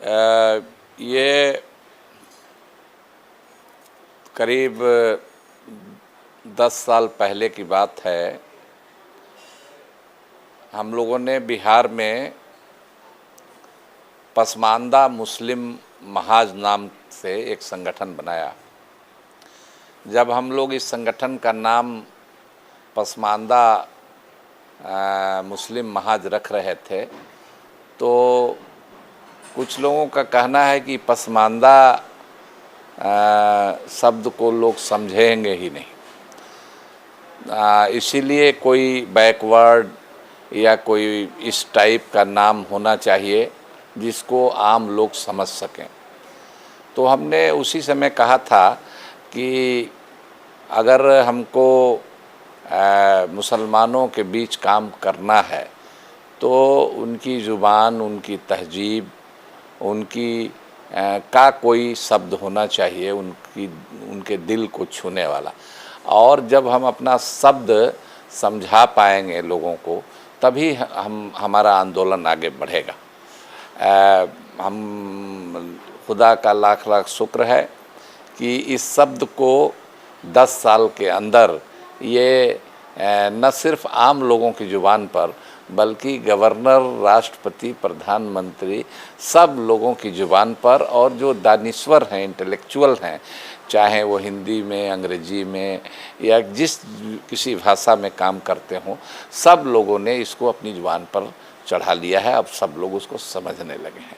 ये करीब 10 साल पहले की बात है। हम लोगों ने बिहार में पसमानदा मुस्लिम महाज नाम से एक संगठन बनाया। जब हम लोग इस संगठन का नाम पसमानदा मुस्लिम महाज रख रहे थे तो कुछ लोगों का कहना है कि पसमानदा शब्द को लोग समझेंगे ही नहीं, इसीलिए कोई बैकवर्ड या कोई इस टाइप का नाम होना चाहिए जिसको आम लोग समझ सकें। तो हमने उसी समय कहा था कि अगर हमको मुसलमानों के बीच काम करना है तो उनकी ज़ुबान, उनकी तहजीब, उनकी का कोई शब्द होना चाहिए उनके दिल को छूने वाला। और जब हम अपना शब्द समझा पाएंगे लोगों को तभी हमारा आंदोलन आगे बढ़ेगा। हम खुदा का लाख लाख शुक्र है कि इस शब्द को 10 साल के अंदर ये न सिर्फ आम लोगों की ज़ुबान पर बल्कि गवर्नर, राष्ट्रपति, प्रधानमंत्री सब लोगों की ज़ुबान पर, और जो दानिश्वर हैं, इंटेलेक्चुअल हैं, चाहे वो हिंदी में, अंग्रेजी में या किसी भाषा में काम करते हों, सब लोगों ने इसको अपनी ज़ुबान पर चढ़ा लिया है। अब सब लोग उसको समझने लगे हैं।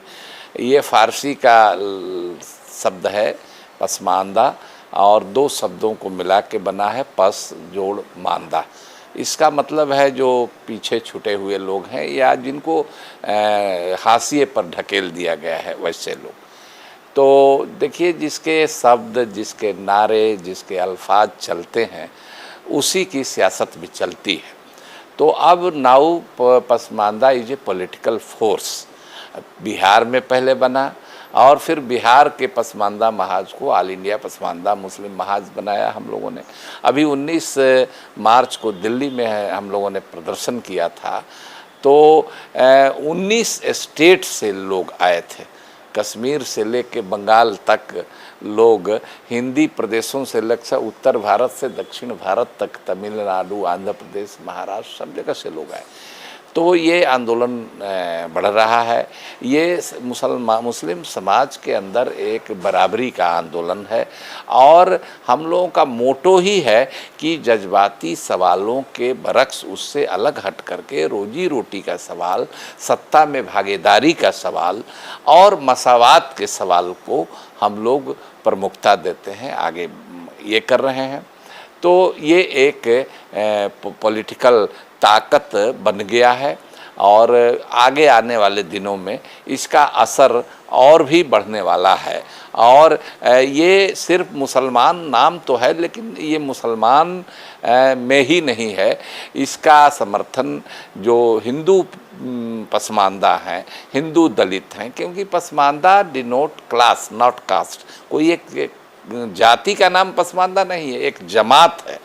ये फ़ारसी का शब्द है पसमानदा, और 2 शब्दों को मिला के बना है पस जोड़ मानदा। इसका मतलब है जो पीछे छूटे हुए लोग हैं या जिनको हाशिए पर ढकेल दिया गया है, वैसे लोग। तो देखिए, जिसके शब्द, जिसके नारे, जिसके अल्फाज चलते हैं उसी की सियासत भी चलती है। तो अब now Pasmanda is a political force. Bihar में पहले बना और फिर बिहार के पसमानदा महाज को ऑल इंडिया पसमानदा मुस्लिम महाज बनाया हम लोगों ने। अभी 19 मार्च को दिल्ली में हम लोगों ने प्रदर्शन किया था तो 19 स्टेट से लोग आए थे। कश्मीर से लेके बंगाल तक लोग, हिंदी प्रदेशों से लेकर उत्तर भारत से दक्षिण भारत तक, तमिलनाडु, आंध्र प्रदेश, महाराष्ट्र, सब जगह से लोग आए। तो ये आंदोलन बढ़ रहा है। ये मुस्लिम समाज के अंदर एक बराबरी का आंदोलन है और हम लोगों का मोटो ही है कि जज्बाती सवालों के बरक्स उससे अलग हट करके रोजी रोटी का सवाल, सत्ता में भागीदारी का सवाल और मसावात के सवाल को हम लोग प्रमुखता देते हैं, आगे ये कर रहे हैं। तो ये एक पॉलिटिकल ताकत बन गया है और आगे आने वाले दिनों में इसका असर और भी बढ़ने वाला है। और ये सिर्फ मुसलमान नाम तो है, लेकिन ये मुसलमान में ही नहीं है। इसका समर्थन जो हिंदू पसमानदा हैं, हिंदू दलित हैं, क्योंकि Pasmanda denote class not cast. कोई एक जाति का नाम पसमानदा नहीं है, एक जमात है।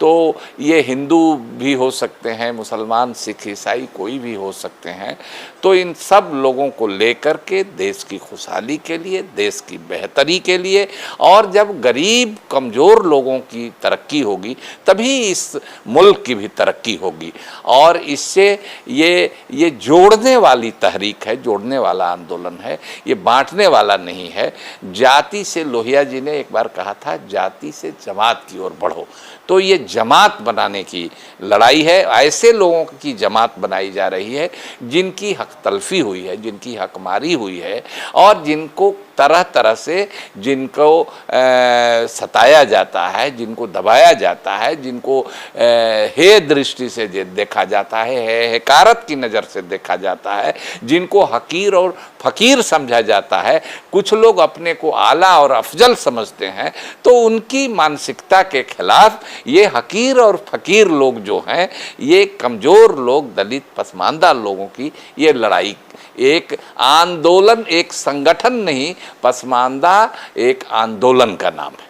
तो ये हिंदू भी हो सकते हैं, मुसलमान, सिख, ईसाई कोई भी हो सकते हैं। तो इन सब लोगों को लेकर के देश की खुशहाली के लिए, देश की बेहतरी के लिए, और जब गरीब कमज़ोर लोगों की तरक्की होगी तभी इस मुल्क की भी तरक्की होगी। और इससे ये जोड़ने वाली तहरीक है, जोड़ने वाला आंदोलन है, ये बांटने वाला नहीं है। जाति से, लोहिया जी ने एक बार कहा था, जाति से जमात की ओर बढ़ो। तो ये जमात बनाने की लड़ाई है। ऐसे लोगों की जमात बनाई जा रही है जिनकी हक तलफी हुई है, जिनकी हकमारी हुई है और जिनको तरह तरह से जिनको सताया जाता है, जिनको दबाया जाता है, जिनको हे दृष्टि से देखा जाता है, हकारत की नज़र से देखा जाता है, जिनको हकीर और फ़कीर समझा जाता है। कुछ लोग अपने को आला और अफजल समझते हैं। तो उनकी मानसिकता के खिलाफ ये हकीर और फ़कीर लोग जो हैं, ये कमज़ोर लोग, दलित पसमानदा लोगों की ये लड़ाई एक आंदोलन, एक संगठन नहीं, पसमानदा एक आंदोलन का नाम है।